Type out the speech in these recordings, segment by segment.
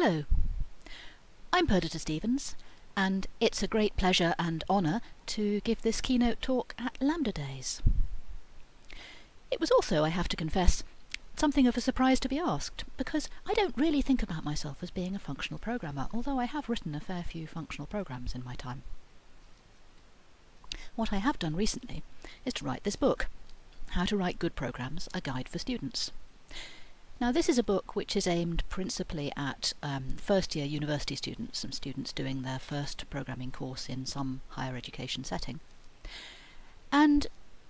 Hello, I'm Perdita Stevens, and it's a great pleasure and honour to give this keynote talk at LambdaDays. It was also, I have to confess, something of a surprise to be asked, because I don't really think about myself as being a functional programmer, although I have written a fair few functional programs in my time. What I have done recently is to write this book, How to Write Good Programs, A Guide for Students. Now, this is a book which is aimed principally at first-year university students and students doing their first programming course in some higher education setting. And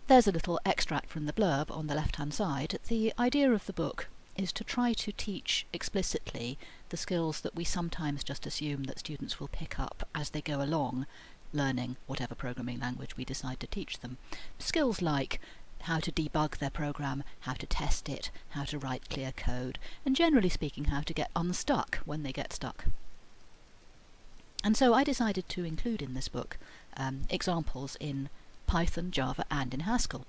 there's a little extract from the blurb on the left-hand side. The idea of the book is to try to teach explicitly the skills that we sometimes just assume that students will pick up as they go along, learning whatever programming language we decide to teach them. Skills like how to debug their program, how to test it, how to write clear code, and generally speaking how to get unstuck when they get stuck. And so I decided to include in this book examples in Python, Java and in Haskell.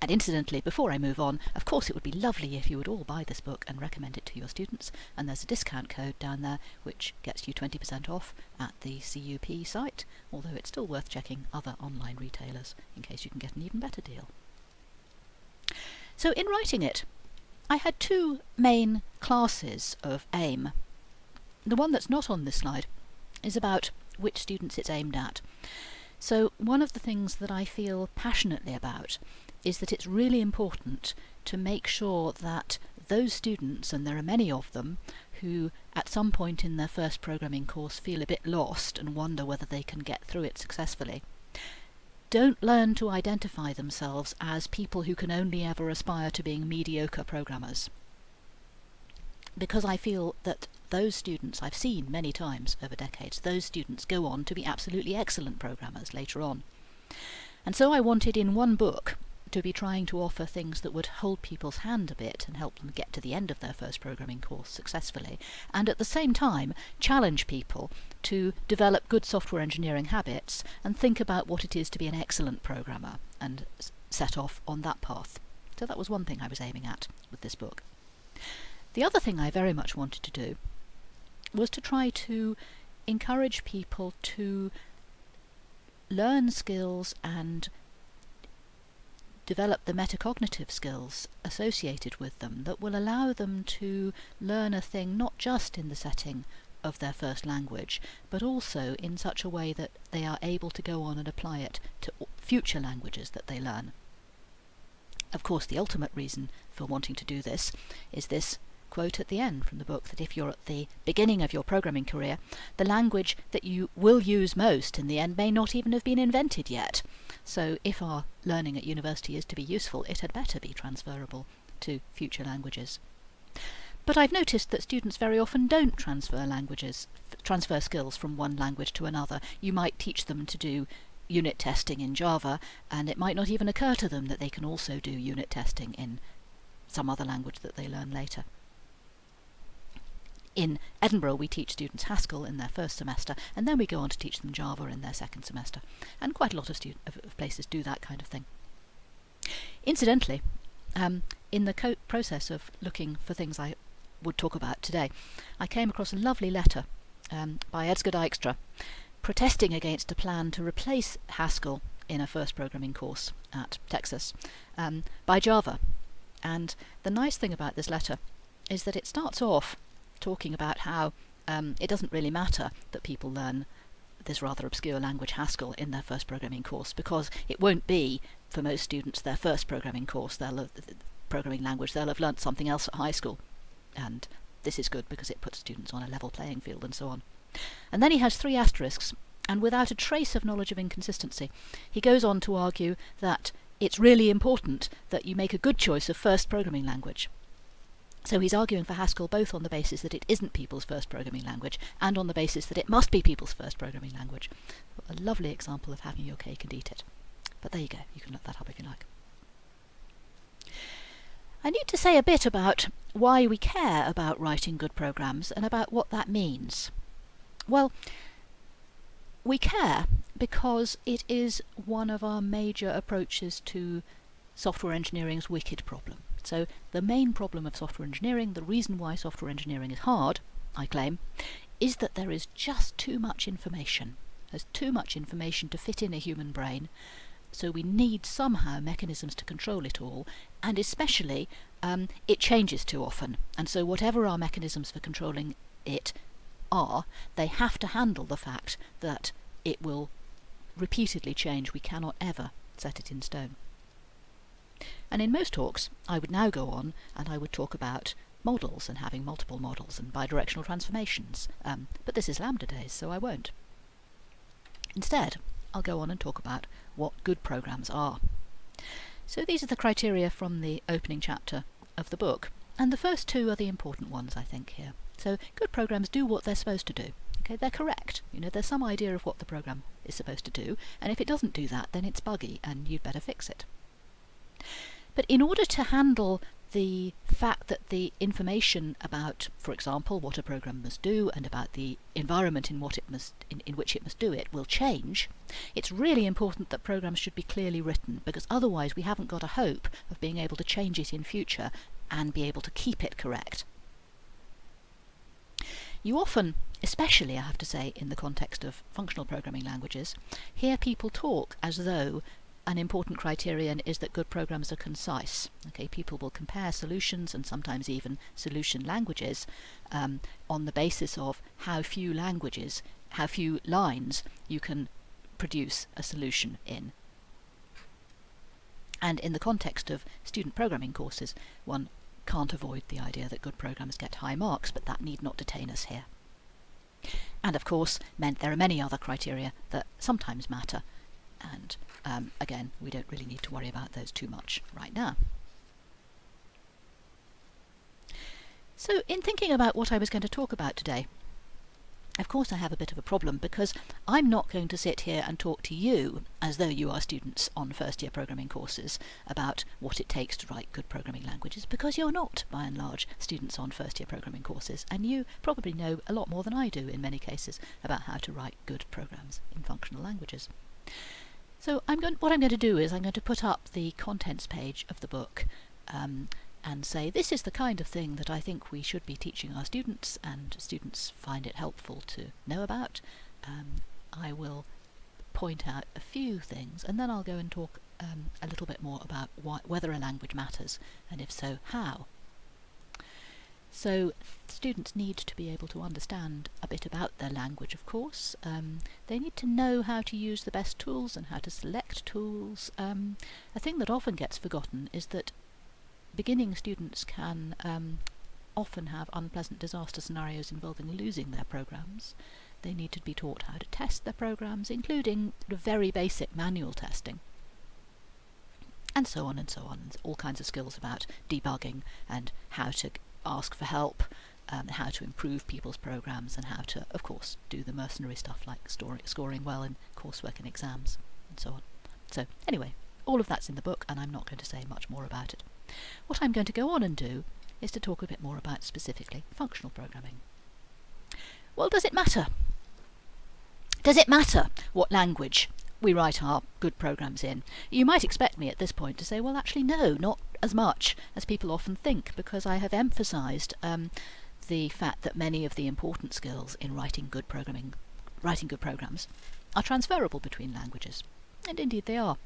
And incidentally, before I move on, of course it would be lovely if you would all buy this book and recommend it to your students, and there's a discount code down there which gets you 20% off at the CUP site, although it's still worth checking other online retailers in case you can get an even better deal. So in writing it, I had two main classes of aim. The one that's not on this slide is about which students it's aimed at. So one of the things that I feel passionately about is that it's really important to make sure that those students, and there are many of them, who at some point in their first programming course feel a bit lost and wonder whether they can get through it successfully, don't learn to identify themselves as people who can only ever aspire to being mediocre programmers. Because I feel that those students, I've seen many times over decades, those students go on to be absolutely excellent programmers later on. And so I wanted in one book to be trying to offer things that would hold people's hand a bit and help them get to the end of their first programming course successfully, and at the same time challenge people to develop good software engineering habits and think about what it is to be an excellent programmer and set off on that path. So that was one thing I was aiming at with this book. The other thing I very much wanted to do was to try to encourage people to learn skills and develop the metacognitive skills associated with them that will allow them to learn a thing not just in the setting of their first language, but also in such a way that they are able to go on and apply it to future languages that they learn. Of course, the ultimate reason for wanting to do this is this quote at the end from the book, that if you're at the beginning of your programming career, the language that you will use most in the end may not even have been invented yet. So if our learning at university is to be useful, it had better be transferable to future languages. But I've noticed that students very often don't transfer skills from one language to another. You might teach them to do unit testing in Java, and it might not even occur to them that they can also do unit testing in some other language that they learn later. In Edinburgh, we teach students Haskell in their first semester, and then we go on to teach them Java in their second semester. And quite a lot of places do that kind of thing. Incidentally, in the process of looking for things I would talk about today, I came across a lovely letter by Edsger Dijkstra protesting against a plan to replace Haskell in a first programming course at Texas by Java. And the nice thing about this letter is that it starts off talking about how it doesn't really matter that people learn this rather obscure language Haskell in their first programming course, because it won't be, for most students, their first programming course, programming language. They'll have learnt something else at high school, and this is good because it puts students on a level playing field and so on. And then he has 3 asterisks, and without a trace of knowledge of inconsistency, he goes on to argue that it's really important that you make a good choice of first programming language. So he's arguing for Haskell both on the basis that it isn't people's first programming language and on the basis that it must be people's first programming language. A lovely example of having your cake and eat it. But there you go, you can look that up if you like. I need to say a bit about why we care about writing good programs and about what that means. Well, we care because it is one of our major approaches to software engineering's wicked problem. So the main problem of software engineering, the reason why software engineering is hard, I claim, is that there is just too much information. There's too much information to fit in a human brain, so we need somehow mechanisms to control it all, and especially it changes too often, and so whatever our mechanisms for controlling it are, they have to handle the fact that it will repeatedly change. We cannot ever set it in stone. And in most talks I would now go on and I would talk about models and having multiple models and bidirectional transformations, but this is Lambda Days, so I won't. Instead, I'll go on and talk about what good programs are. So these are the criteria from the opening chapter of the book, and the first two are the important ones, I think, here. So good programs do what they're supposed to do. Okay, they're correct. You know, there's some idea of what the program is supposed to do, and if it doesn't do that, then it's buggy and you'd better fix it. But in order to handle the fact that the information about, for example, what a program must do and about the environment in which it must do it will change, it's really important that programs should be clearly written, because otherwise we haven't got a hope of being able to change it in future and be able to keep it correct. You often, especially I have to say in the context of functional programming languages, hear people talk as though an important criterion is that good programs are concise. Okay, people will compare solutions and sometimes even solution languages on the basis of how few lines you can produce a solution in. And in the context of student programming courses, one can't avoid the idea that good programs get high marks, but that need not detain us here. And of course, there are many other criteria that sometimes matter, and again, we don't really need to worry about those too much right now. So in thinking about what I was going to talk about today, of course I have a bit of a problem, because I'm not going to sit here and talk to you as though you are students on first-year programming courses about what it takes to write good programming languages, because you're not, by and large, students on first-year programming courses, and you probably know a lot more than I do in many cases about how to write good programs in functional languages. So what I'm going to do is I'm going to put up the contents page of the book and say this is the kind of thing that I think we should be teaching our students, and students find it helpful to know about. I will point out a few things, and then I'll go and talk a little bit more about whether a language matters, and if so, how. So students need to be able to understand a bit about their language, of course. They need to know how to use the best tools and how to select tools. A thing that often gets forgotten is that beginning students can often have unpleasant disaster scenarios involving losing their programs. They need to be taught how to test their programs, including very basic manual testing, and so on and so on. All kinds of skills about debugging and how to ask for help, how to improve people's programs, and how to, of course, do the mercenary stuff like scoring well in coursework and exams, and so on. So anyway, all of that's in the book, and I'm not going to say much more about it. What I'm going to go on and do is to talk a bit more about specifically functional programming. Well, does it matter? Does it matter what language we write our good programs in? You might expect me at this point to say, well, actually no, not as much as people often think, because I have emphasised the fact that many of the important skills in writing good programs are transferable between languages, and indeed they are.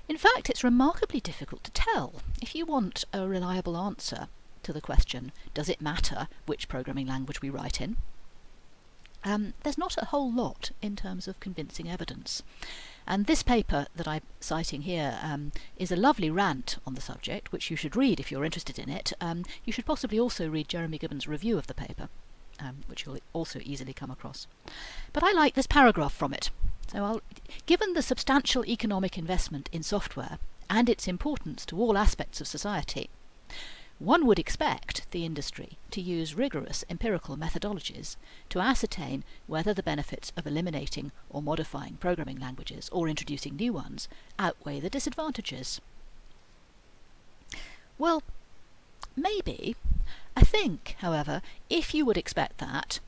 In fact, it's remarkably difficult to tell. If you want a reliable answer to the question, does it matter which programming language we write in? There's not a whole lot in terms of convincing evidence. And this paper that I'm citing here is a lovely rant on the subject, which you should read if you're interested in it. You should possibly also read Jeremy Gibbons' review of the paper, which you'll also easily come across. But I like this paragraph from it. So given the substantial economic investment in software and its importance to all aspects of society, one would expect the industry to use rigorous empirical methodologies to ascertain whether the benefits of eliminating or modifying programming languages or introducing new ones outweigh the disadvantages. Well, maybe. I think, however, if you would expect that,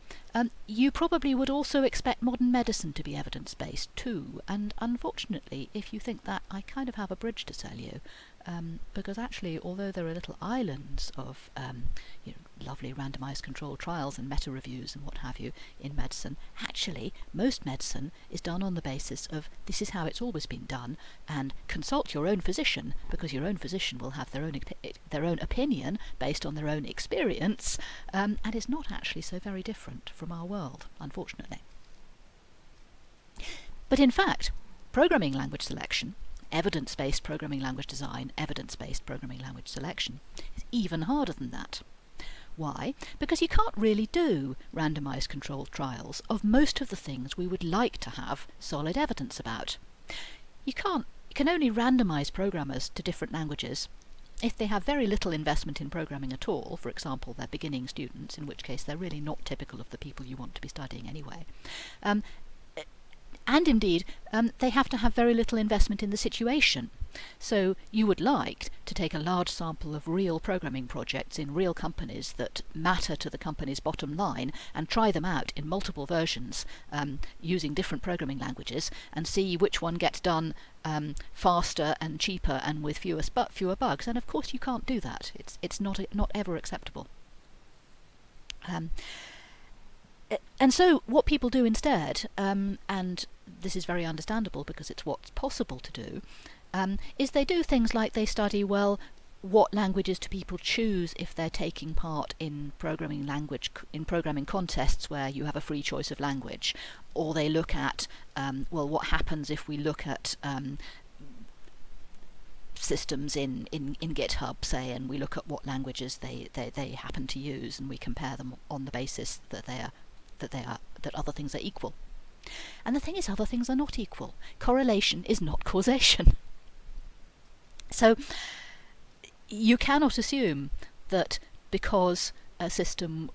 you probably would also expect modern medicine to be evidence-based too, and unfortunately, if you think that, I kind of have a bridge to sell you, because actually, although there are little islands of lovely randomised controlled trials and meta-reviews and what have you in medicine. Actually, most medicine is done on the basis of this is how it's always been done, and consult your own physician, because your own physician will have their own opinion based on their own experience, and is not actually so very different from our world, unfortunately. But in fact, programming language selection, evidence-based programming language design, evidence-based programming language selection, is even harder than that. Why? Because you can't really do randomised controlled trials of most of the things we would like to have solid evidence about. You can only randomise programmers to different languages if they have very little investment in programming at all. For example, they're beginning students, in which case they're really not typical of the people you want to be studying anyway. And indeed, they have to have very little investment in the situation. So you would like to take a large sample of real programming projects in real companies that matter to the company's bottom line and try them out in multiple versions using different programming languages and see which one gets done faster and cheaper and with fewer bugs. And of course you can't do that. It's not ever acceptable. And so what people do instead, and this is very understandable because it's what's possible to do, is they do things like they study, well, what languages do people choose if they're taking part in programming contests where you have a free choice of language, or they look at, well, what happens if we look at systems in GitHub, say, and we look at what languages they happen to use, and we compare them on the basis that other things are equal. And the thing is, other things are not equal. Correlation is not causation. So you cannot assume that because a system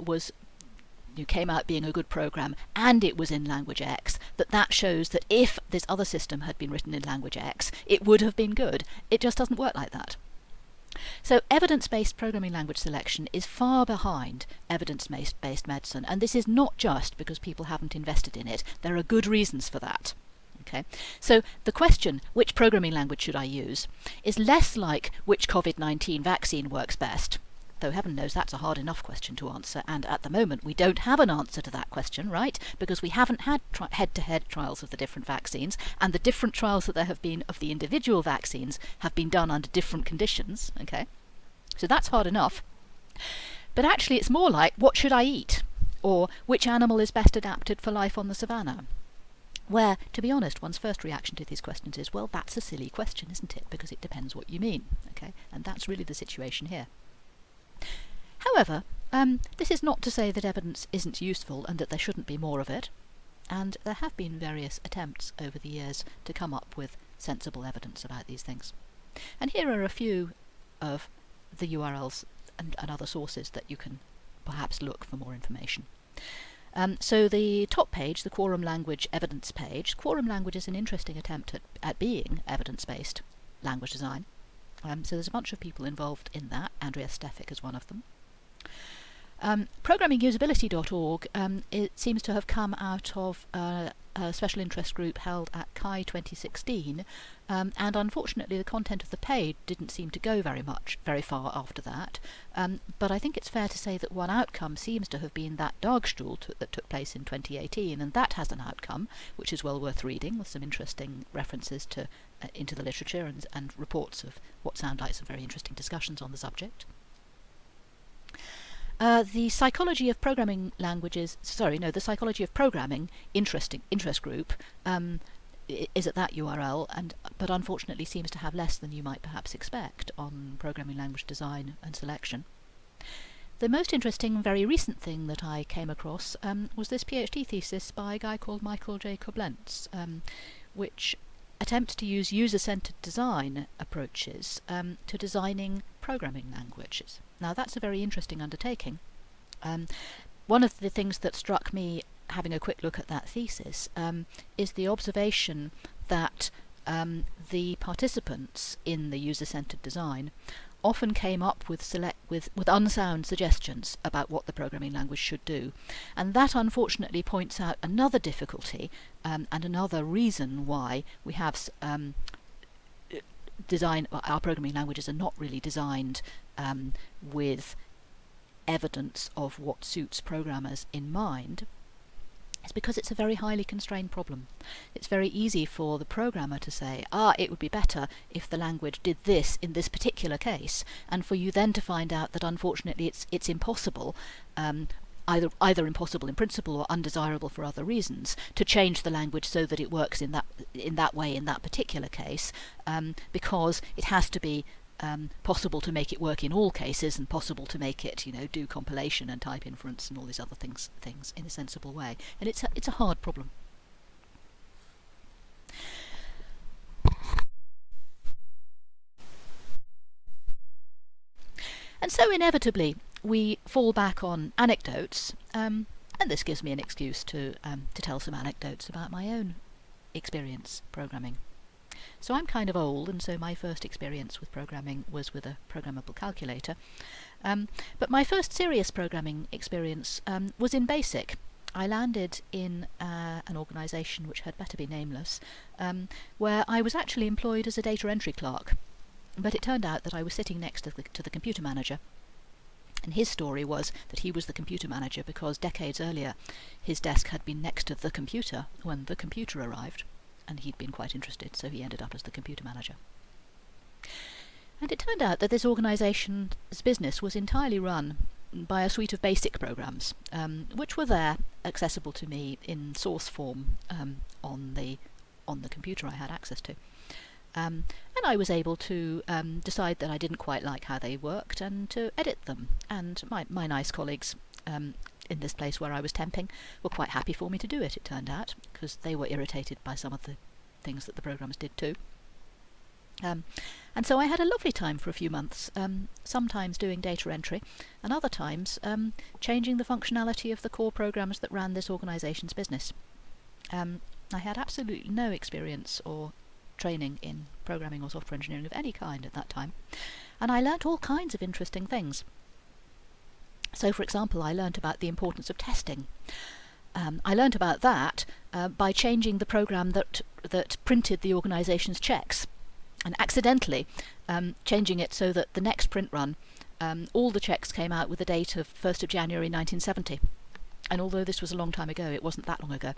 came out being a good program and it was in language X, that shows that if this other system had been written in language X, it would have been good. It just doesn't work like that. So evidence-based programming language selection is far behind evidence-based medicine, and this is not just because people haven't invested in it. There are good reasons for that. Okay? So the question, which programming language should I use, is less like which COVID-19 vaccine works best, though heaven knows that's a hard enough question to answer, and at the moment we don't have an answer to that question, right? Because we haven't had head-to-head trials of the different vaccines, and the different trials that there have been of the individual vaccines have been done under different conditions, okay? So that's hard enough. But actually it's more like, what should I eat? Or which animal is best adapted for life on the savannah? Where, to be honest, one's first reaction to these questions is, well, that's a silly question, isn't it? Because it depends what you mean, okay? And that's really the situation here. However, this is not to say that evidence isn't useful and that there shouldn't be more of it, and there have been various attempts over the years to come up with sensible evidence about these things. And here are a few of the URLs and other sources that you can perhaps look for more information. So the top page, the Quorum Language evidence page, Quorum Language is an interesting attempt at being evidence-based language design. So there's a bunch of people involved in that. Andreas Stefik is one of them. ProgrammingUsability.org it seems to have come out of a special interest group held at CHI 2016, and unfortunately the content of the page didn't seem to go very far after that. But I think it's fair to say that one outcome seems to have been that Dagstuhl that took place in 2018, and that has an outcome which is well worth reading, with some interesting references into the literature and reports of what sound like some very interesting discussions on the subject. The Psychology of Programming the Psychology of Programming interest group is at that URL, but unfortunately seems to have less than you might perhaps expect on programming language design and selection. The most interesting, very recent thing that I came across was this PhD thesis by a guy called Michael J. Koblenz, which attempts to use user-centered design approaches to designing programming languages. Now that's a very interesting undertaking. One of the things that struck me having a quick look at that thesis is the observation that the participants in the user-centered design often came up with unsound suggestions about what the programming language should do. And that unfortunately points out another difficulty and another reason why we have our programming languages are not really designed with evidence of what suits programmers in mind is because it's a very highly constrained problem. It's very easy for the programmer to say, it would be better if the language did this in this particular case, and for you then to find out that unfortunately it's impossible, either impossible in principle or undesirable for other reasons, to change the language so that it works in that way in that particular case, because it has to be possible to make it work in all cases, and possible to make it, do compilation and type inference and all these other things in a sensible way. And it's a hard problem. And so inevitably we fall back on anecdotes, and this gives me an excuse to tell some anecdotes about my own experience programming. So I'm kind of old, and so my first experience with programming was with a programmable calculator. But my first serious programming experience was in BASIC. I landed in an organisation which had better be nameless, where I was actually employed as a data entry clerk. But it turned out that I was sitting next to the computer manager. And his story was that he was the computer manager because decades earlier his desk had been next to the computer when the computer arrived. And he'd been quite interested, so he ended up as the computer manager. And it turned out that this organisation's business was entirely run by a suite of basic programs, which were there, accessible to me in source form on the computer I had access to. And I was able to decide that I didn't quite like how they worked and to edit them. And my nice colleagues in this place where I was temping were quite happy for me to do it, it turned out, because they were irritated by some of the things that the programs did too. And so I had a lovely time for a few months, sometimes doing data entry, and other times changing the functionality of the core programs that ran this organisation's business. I had absolutely no experience or training in programming or software engineering of any kind at that time, and I learnt all kinds of interesting things. So, for example, I learnt about the importance of testing. I learnt about that by changing the program that printed the organisation's checks, and accidentally changing it so that the next print run, all the checks came out with the date of 1st of January 1970. And although this was a long time ago, it wasn't that long ago.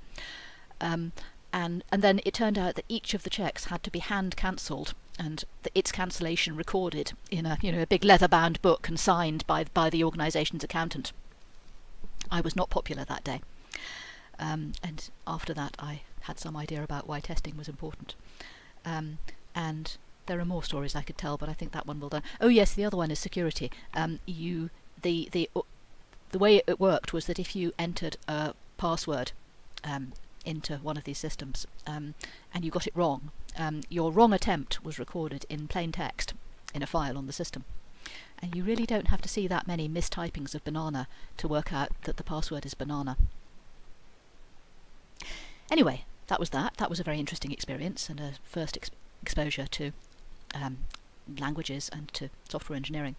And then it turned out that each of the checks had to be hand cancelled, and its cancellation recorded in a big leather-bound book and signed by the organisation's accountant. I was not popular that day, and after that I had some idea about why testing was important. And there are more stories I could tell, but I think that one will do. Oh yes, the other one is security. The way it worked was that if you entered a password into one of these systems and you got it wrong, your wrong attempt was recorded in plain text in a file on the system. And you really don't have to see that many mistypings of banana to work out that the password is banana. Anyway, that was that. That was a very interesting experience and a first exposure to languages and to software engineering.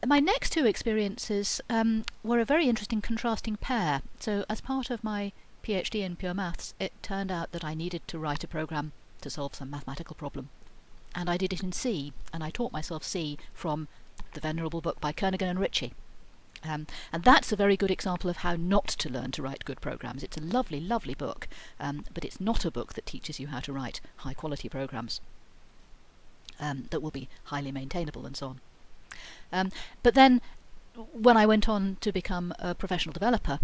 My next two experiences were a very interesting contrasting pair. So as part of my PhD in pure maths, it turned out that I needed to write a program to solve some mathematical problem. And I did it in C, and I taught myself C from the venerable book by Kernighan and Ritchie. And that's a very good example of how not to learn to write good programs. It's a lovely, lovely book, but it's not a book that teaches you how to write high-quality programs that will be highly maintainable and so on. But then, when I went on to become a professional developer,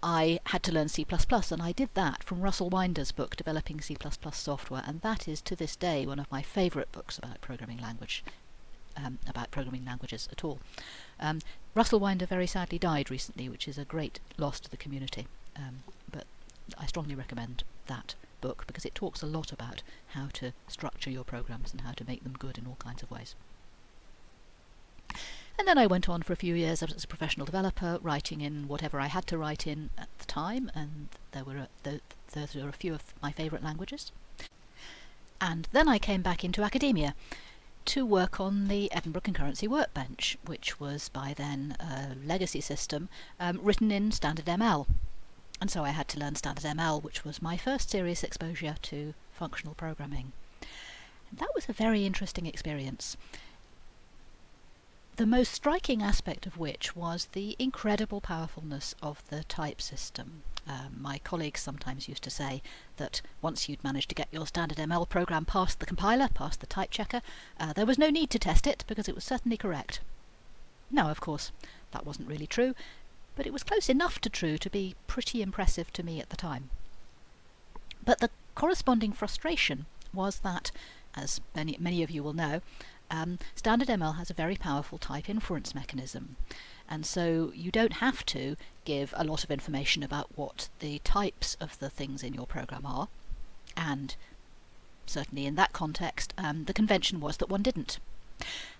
I had to learn C++, and I did that from Russell Winder's book, Developing C++ Software, and that is to this day one of my favourite books about programming languages at all. Russell Winder very sadly died recently, which is a great loss to the community, but I strongly recommend that book because it talks a lot about how to structure your programs and how to make them good in all kinds of ways. And then I went on for a few years as a professional developer, writing in whatever I had to write in at the time, and there were a few of my favourite languages. And then I came back into academia to work on the Edinburgh Concurrency Workbench, which was by then a legacy system written in standard ML. And so I had to learn standard ML, which was my first serious exposure to functional programming. And that was a very interesting experience. the most striking aspect of which was the incredible powerfulness of the type system. My colleagues sometimes used to say that once you'd managed to get your standard ML program past the compiler, past the type checker, there was no need to test it because it was certainly correct. Now, of course, that wasn't really true, but it was close enough to true to be pretty impressive to me at the time. But the corresponding frustration was that, as many of you will know, standard ML has a very powerful type inference mechanism, and so you don't have to give a lot of information about what the types of the things in your program are, and certainly in that context the convention was that one didn't.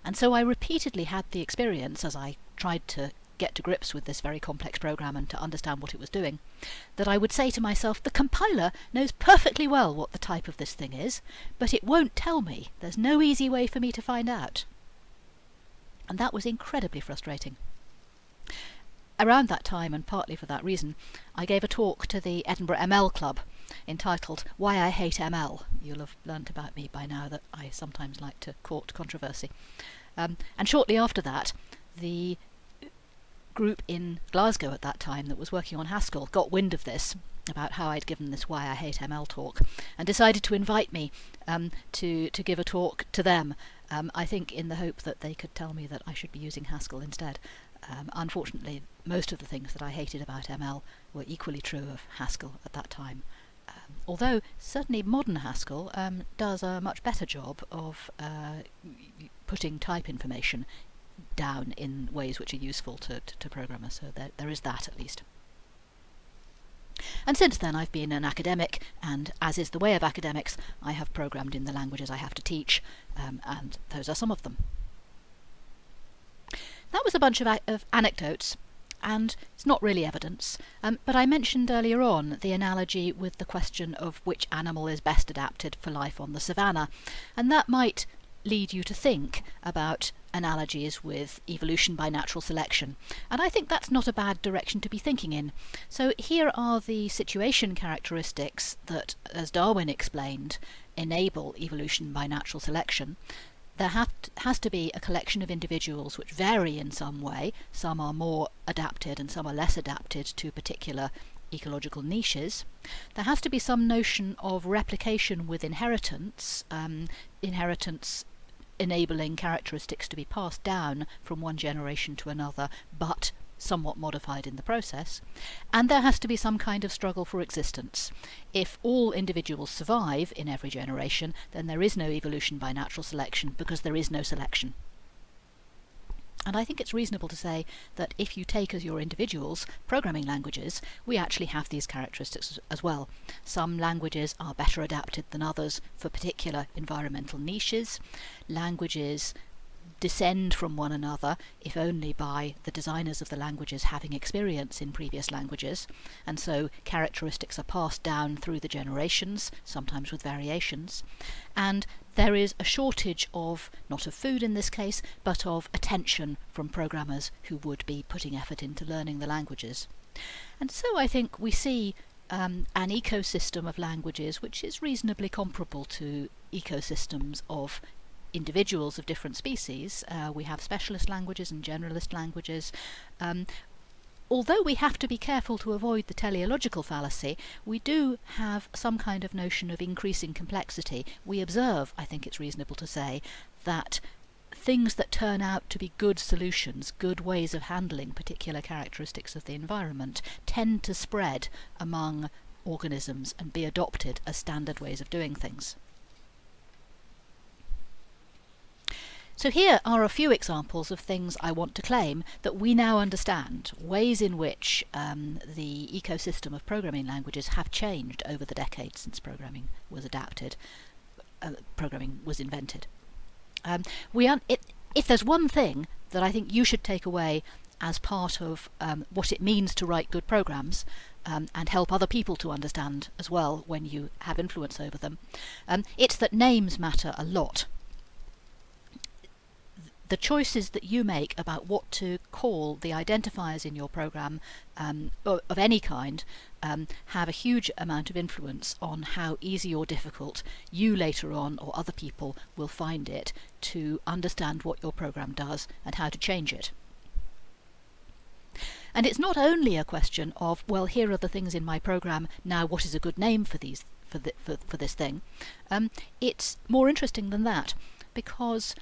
And so I repeatedly had the experience, as I tried to get to grips with this very complex program and to understand what it was doing, that I would say to myself, the compiler knows perfectly well what the type of this thing is, but it won't tell me. There's no easy way for me to find out. And that was incredibly frustrating. Around that time, and partly for that reason, I gave a talk to the Edinburgh ML Club entitled Why I Hate ML. You'll have learnt about me by now that I sometimes like to court controversy. And shortly after that, the group in Glasgow at that time that was working on Haskell got wind of this, about how I'd given this Why I Hate ML talk, and decided to invite me to give a talk to them, I think in the hope that they could tell me that I should be using Haskell instead. Unfortunately, most of the things that I hated about ML were equally true of Haskell at that time. Although certainly modern Haskell does a much better job of putting type information down in ways which are useful to programmers, so there is that at least. And since then I've been an academic, and as is the way of academics, I have programmed in the languages I have to teach, and those are some of them. That was a bunch of anecdotes, and it's not really evidence, but I mentioned earlier on the analogy with the question of which animal is best adapted for life on the savannah, and that might lead you to think about analogies with evolution by natural selection, and I think that's not a bad direction to be thinking in. So here are the situation characteristics that, as Darwin explained, enable evolution by natural selection. There has to be a collection of individuals which vary in some way. Some are more adapted and some are less adapted to particular ecological niches. There has to be some notion of replication with inheritance, inheritance enabling characteristics to be passed down from one generation to another, but somewhat modified in the process. And there has to be some kind of struggle for existence. If all individuals survive in every generation, then there is no evolution by natural selection, because there is no selection. And I think it's reasonable to say that if you take as your individuals programming languages, we actually have these characteristics as well. Some languages are better adapted than others for particular environmental niches. Languages descend from one another, if only by the designers of the languages having experience in previous languages, and so characteristics are passed down through the generations, sometimes with variations. And there is a shortage of, not of food in this case, but of attention from programmers who would be putting effort into learning the languages. And so I think we see an ecosystem of languages which is reasonably comparable to ecosystems of individuals of different species. We have specialist languages and generalist languages. Although we have to be careful to avoid the teleological fallacy, we do have some kind of notion of increasing complexity. We observe, I think it's reasonable to say, that things that turn out to be good solutions, good ways of handling particular characteristics of the environment, tend to spread among organisms and be adopted as standard ways of doing things. So here are a few examples of things I want to claim that we now understand, ways in which the ecosystem of programming languages have changed over the decades since programming was invented. If there's one thing that I think you should take away as part of what it means to write good programs, and help other people to understand as well when you have influence over them, it's that names matter a lot. the choices that you make about what to call the identifiers in your program of any kind have a huge amount of influence on how easy or difficult you later on or other people will find it to understand what your program does and how to change it. And it's not only a question of, well, here are the things in my program, now what is a good name for these for this thing. It's more interesting than that, because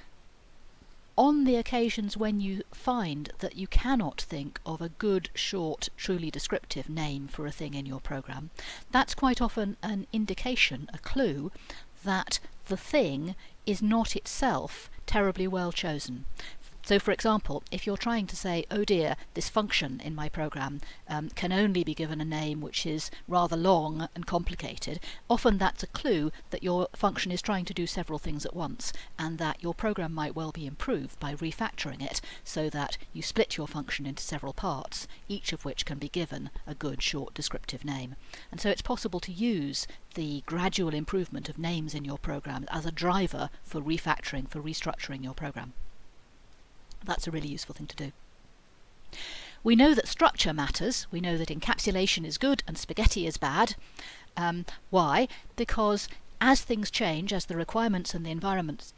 on the occasions when you find that you cannot think of a good, short, truly descriptive name for a thing in your program, that's quite often an indication, a clue, that the thing is not itself terribly well chosen. So, for example, if you're trying to say, oh dear, this function in my program can only be given a name which is rather long and complicated, often that's a clue that your function is trying to do several things at once, and that your program might well be improved by refactoring it so that you split your function into several parts, each of which can be given a good, short, descriptive name. And so it's possible to use the gradual improvement of names in your program as a driver for refactoring, for restructuring your program. That's a really useful thing to do. We know that structure matters. We know that encapsulation is good and spaghetti is bad. Why? Because as things change, as the requirements and the environment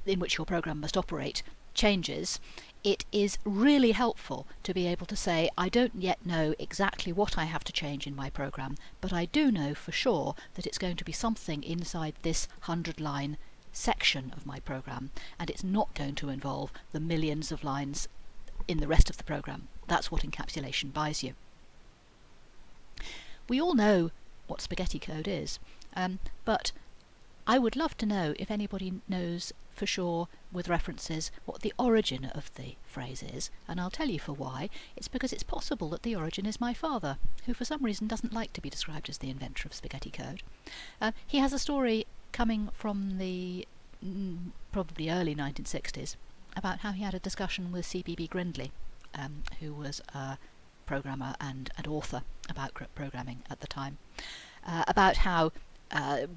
in which your program must operate changes, it is really helpful to be able to say, I don't yet know exactly what I have to change in my program, but I do know for sure that it's going to be something inside this 100-line section of my program, and it's not going to involve the millions of lines in the rest of the program. That's what encapsulation buys you. We all know what spaghetti code is, but I would love to know if anybody knows for sure with references what the origin of the phrase is, and I'll tell you for why. It's because it's possible that the origin is my father, who for some reason doesn't like to be described as the inventor of spaghetti code. He has a story coming from the probably early 1960s about how he had a discussion with C.B.B. Grindley, who was a programmer and author about programming at the time, about how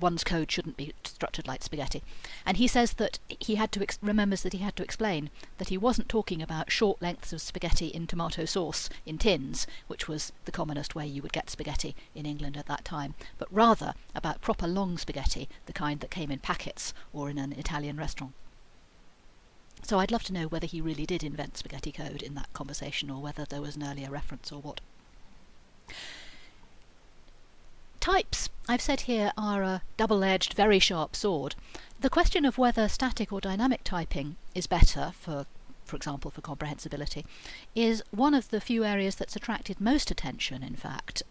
one's code shouldn't be structured like spaghetti. And he says that he had to remembers that he had to explain that he wasn't talking about short lengths of spaghetti in tomato sauce in tins, which was the commonest way you would get spaghetti in England at that time, but rather about proper long spaghetti, the kind that came in packets or in an Italian restaurant. So I'd love to know whether he really did invent spaghetti code in that conversation, or whether there was an earlier reference or what. Types, I've said here, are a double-edged, very sharp sword. The question of whether static or dynamic typing is better, for example, for comprehensibility, is one of the few areas that's attracted most attention, in fact,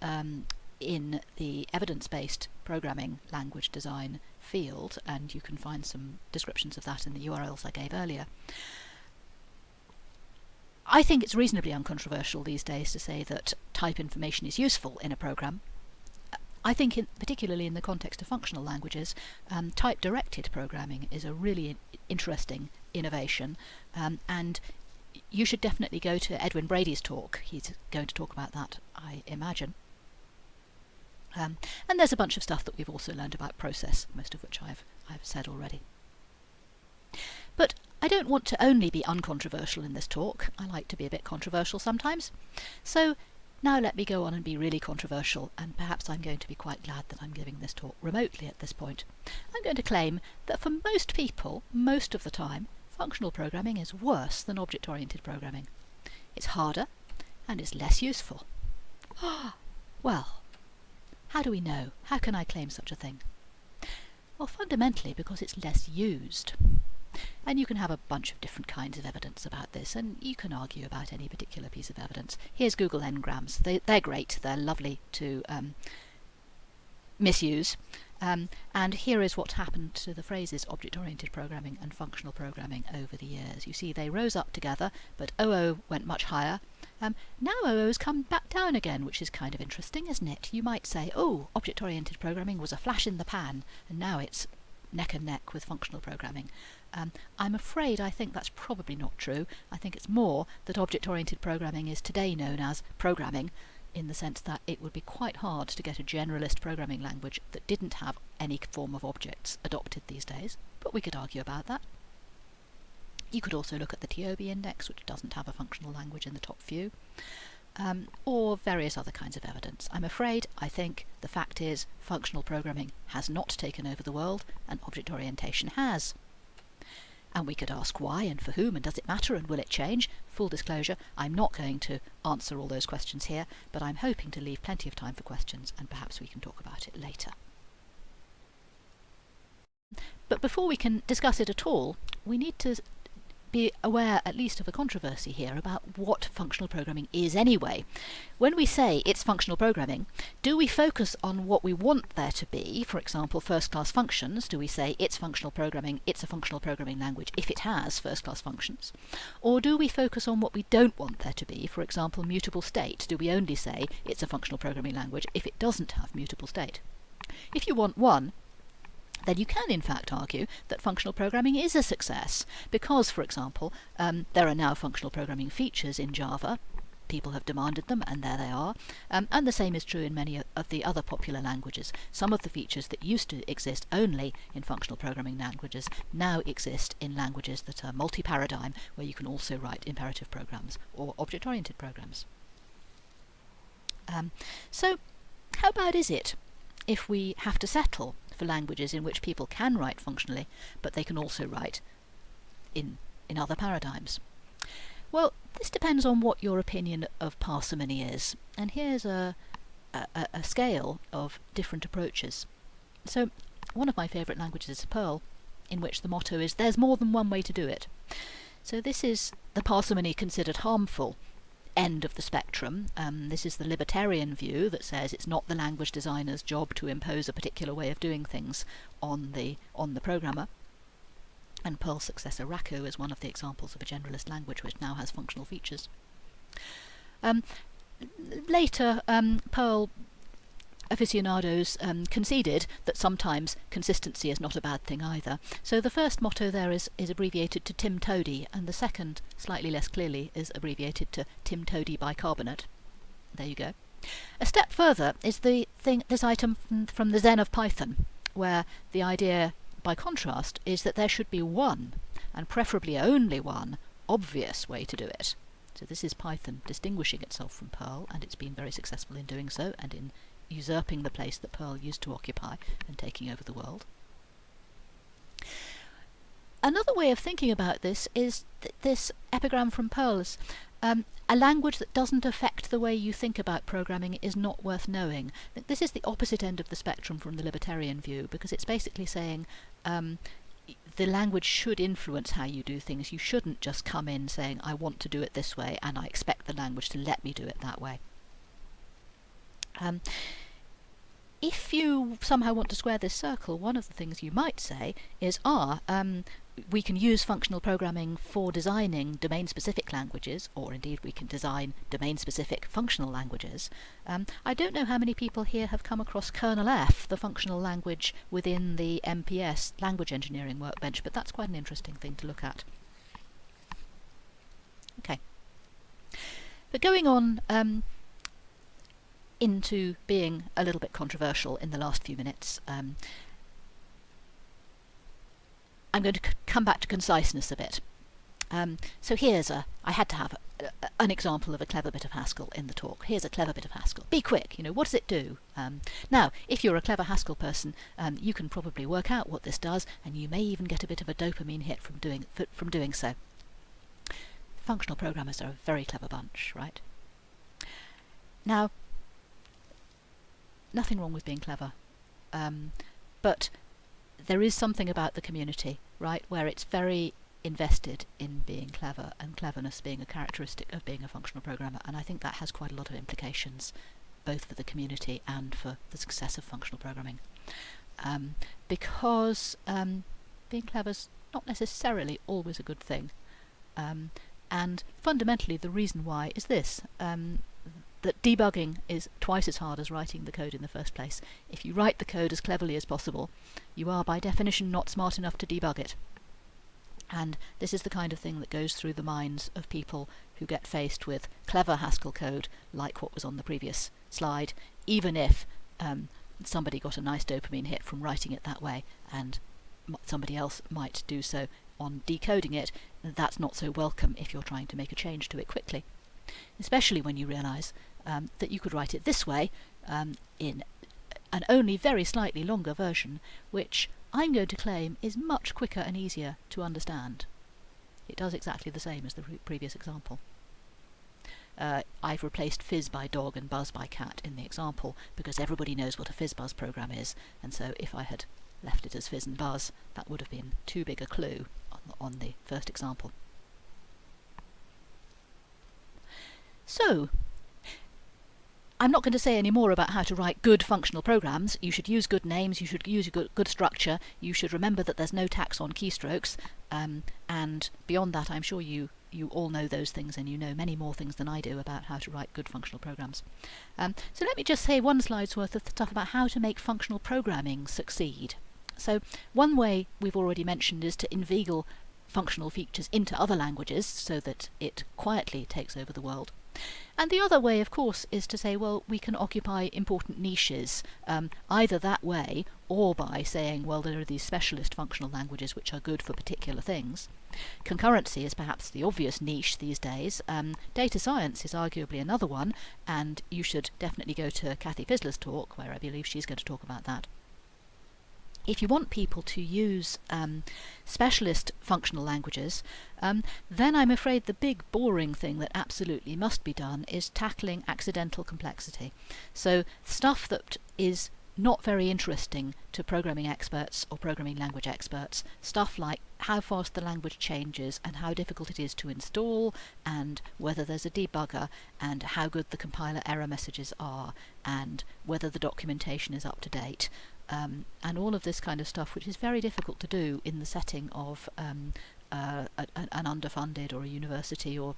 in the evidence-based programming language design field, and you can find some descriptions of that in the URLs I gave earlier. I think it's reasonably uncontroversial these days to say that type information is useful in a program. I think, particularly in the context of functional languages, type-directed programming is a really interesting innovation, and you should definitely go to Edwin Brady's talk. He's going to talk about that, I imagine. And there's a bunch of stuff that we've also learned about process, most of which I've said already. But I don't want to only be uncontroversial in this talk. I like to be a bit controversial sometimes. So now let me go on and be really controversial, and perhaps I'm going to be quite glad that I'm giving this talk remotely at this point. I'm going to claim that for most people, most of the time, functional programming is worse than object-oriented programming. It's harder, and it's less useful. Well, how do we know? How can I claim such a thing? Well, fundamentally because it's less used. And you can have a bunch of different kinds of evidence about this, and you can argue about any particular piece of evidence. Here's Google Ngrams. They're great. They're lovely to misuse. And here is what happened to the phrases object-oriented programming and functional programming over the years. You see, they rose up together, but OO went much higher. Now OO's come back down again, which is kind of interesting, isn't it? You might say, oh, object-oriented programming was a flash in the pan, and now it's neck and neck with functional programming. I'm afraid I think that's probably not true. I think it's more that object-oriented programming is today known as programming, in the sense that it would be quite hard to get a generalist programming language that didn't have any form of objects adopted these days, but we could argue about that. You could also look at the TOB index, which doesn't have a functional language in the top few, or various other kinds of evidence. I'm afraid, I think, the fact is functional programming has not taken over the world, and object orientation has. And we could ask why and for whom, and does it matter, and will it change? Full disclosure, I'm not going to answer all those questions here, but I'm hoping to leave plenty of time for questions, and perhaps we can talk about it later. But before we can discuss it at all, we need to be aware at least of a controversy here about what functional programming is anyway. When we say it's functional programming, do we focus on what we want there to be, for example first-class functions? Do we say it's functional programming, it's a functional programming language if it has first-class functions? Or do we focus on what we don't want there to be, for example mutable state? Do we only say it's a functional programming language if it doesn't have mutable state? If you want one, then you can in fact argue that functional programming is a success because, for example, there are now functional programming features in Java. People have demanded them, and there they are. And the same is true in many of the other popular languages. Some of the features that used to exist only in functional programming languages now exist in languages that are multi-paradigm, where you can also write imperative programs or object-oriented programs. So how bad is it if we have to settle for languages in which people can write functionally, but they can also write in other paradigms? Well, this depends on what your opinion of parsimony is, and here's a scale of different approaches. So one of my favourite languages is Perl, in which the motto is there's more than one way to do it. So this is the parsimony considered harmful end of the spectrum. This is the libertarian view that says it's not the language designer's job to impose a particular way of doing things on the programmer. And Perl's successor Raku is one of the examples of a generalist language which now has functional features. Later, Perl aficionados conceded that sometimes consistency is not a bad thing either. So the first motto there is abbreviated to Tim Toady, and the second, slightly less clearly, is abbreviated to Tim Toady bicarbonate. There you go. A step further is this item from the Zen of Python, where the idea, by contrast, is that there should be one, and preferably only one, obvious way to do it. So this is Python distinguishing itself from Perl, and it's been very successful in doing so, and in usurping the place that Perl used to occupy and taking over the world. Another way of thinking about this is this epigram from Perl's. A language that doesn't affect the way you think about programming is not worth knowing. This is the opposite end of the spectrum from the libertarian view, because it's basically saying the language should influence how you do things. You shouldn't just come in saying, I want to do it this way, and I expect the language to let me do it that way. If you somehow want to square this circle, one of the things you might say is, we can use functional programming for designing domain-specific languages, or indeed we can design domain-specific functional languages. I don't know how many people here have come across kernel F, the functional language within the MPS language engineering workbench, but that's quite an interesting thing to look at. Okay. But going on into being a little bit controversial in the last few minutes, I'm going to come back to conciseness a bit. So here's I had to have an example of a clever bit of Haskell in the talk. Here's a clever bit of Haskell. Be quick, what does it do? Now, if you're a clever Haskell person, you can probably work out what this does, and you may even get a bit of a dopamine hit from doing so. Functional programmers are a very clever bunch, right? Now, nothing wrong with being clever, but there is something about the community, right, where it's very invested in being clever, and cleverness being a characteristic of being a functional programmer, and I think that has quite a lot of implications, both for the community and for the success of functional programming. Because being clever's not necessarily always a good thing, and fundamentally the reason why is this, that debugging is twice as hard as writing the code in the first place. If you write the code as cleverly as possible, you are by definition not smart enough to debug it. And this is the kind of thing that goes through the minds of people who get faced with clever Haskell code, like what was on the previous slide, even if somebody got a nice dopamine hit from writing it that way, and somebody else might do so on decoding it. that's not so welcome if you're trying to make a change to it quickly, especially when you realise that you could write it this way in an only very slightly longer version, which I'm going to claim is much quicker and easier to understand. It does exactly the same as the previous example. I've replaced fizz by dog and buzz by cat in the example because everybody knows what a fizz-buzz program is, and so if I had left it as fizz and buzz, that would have been too big a clue on the first example. So, I'm not going to say any more about how to write good functional programs. You should use good names, you should use a good structure, you should remember that there's no tax on keystrokes, and beyond that I'm sure you all know those things, and you know many more things than I do about how to write good functional programs. So let me just say one slide's worth of stuff about how to make functional programming succeed. So one way we've already mentioned is to inveigle functional features into other languages so that it quietly takes over the world. And the other way, of course, is to say, well, we can occupy important niches, either that way or by saying, well, there are these specialist functional languages which are good for particular things. Concurrency is perhaps the obvious niche these days. Data science is arguably another one, and you should definitely go to Kathy Fisler's talk, where I believe she's going to talk about that. If you want people to use specialist functional languages, then I'm afraid the big boring thing that absolutely must be done is tackling accidental complexity. So stuff that is not very interesting to programming experts or programming language experts, stuff like how fast the language changes and how difficult it is to install, and whether there's a debugger, and how good the compiler error messages are, and whether the documentation is up to date. And all of this kind of stuff, which is very difficult to do in the setting of an underfunded or a university or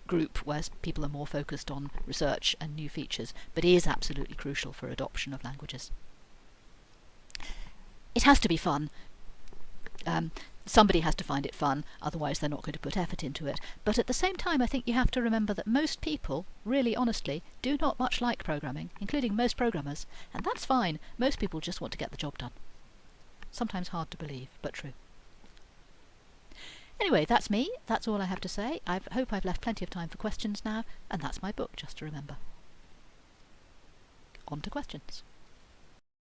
group where people are more focused on research and new features, but is absolutely crucial for adoption of languages. It has to be fun. Somebody has to find it fun, otherwise they're not going to put effort into it. But at the same time, I think you have to remember that most people, really honestly, do not much like programming, including most programmers, and that's fine. Most people just want to get the job done. Sometimes hard to believe, but true. Anyway, that's me. That's all I have to say. I hope I've left plenty of time for questions now, and that's my book, just to remember. On to questions.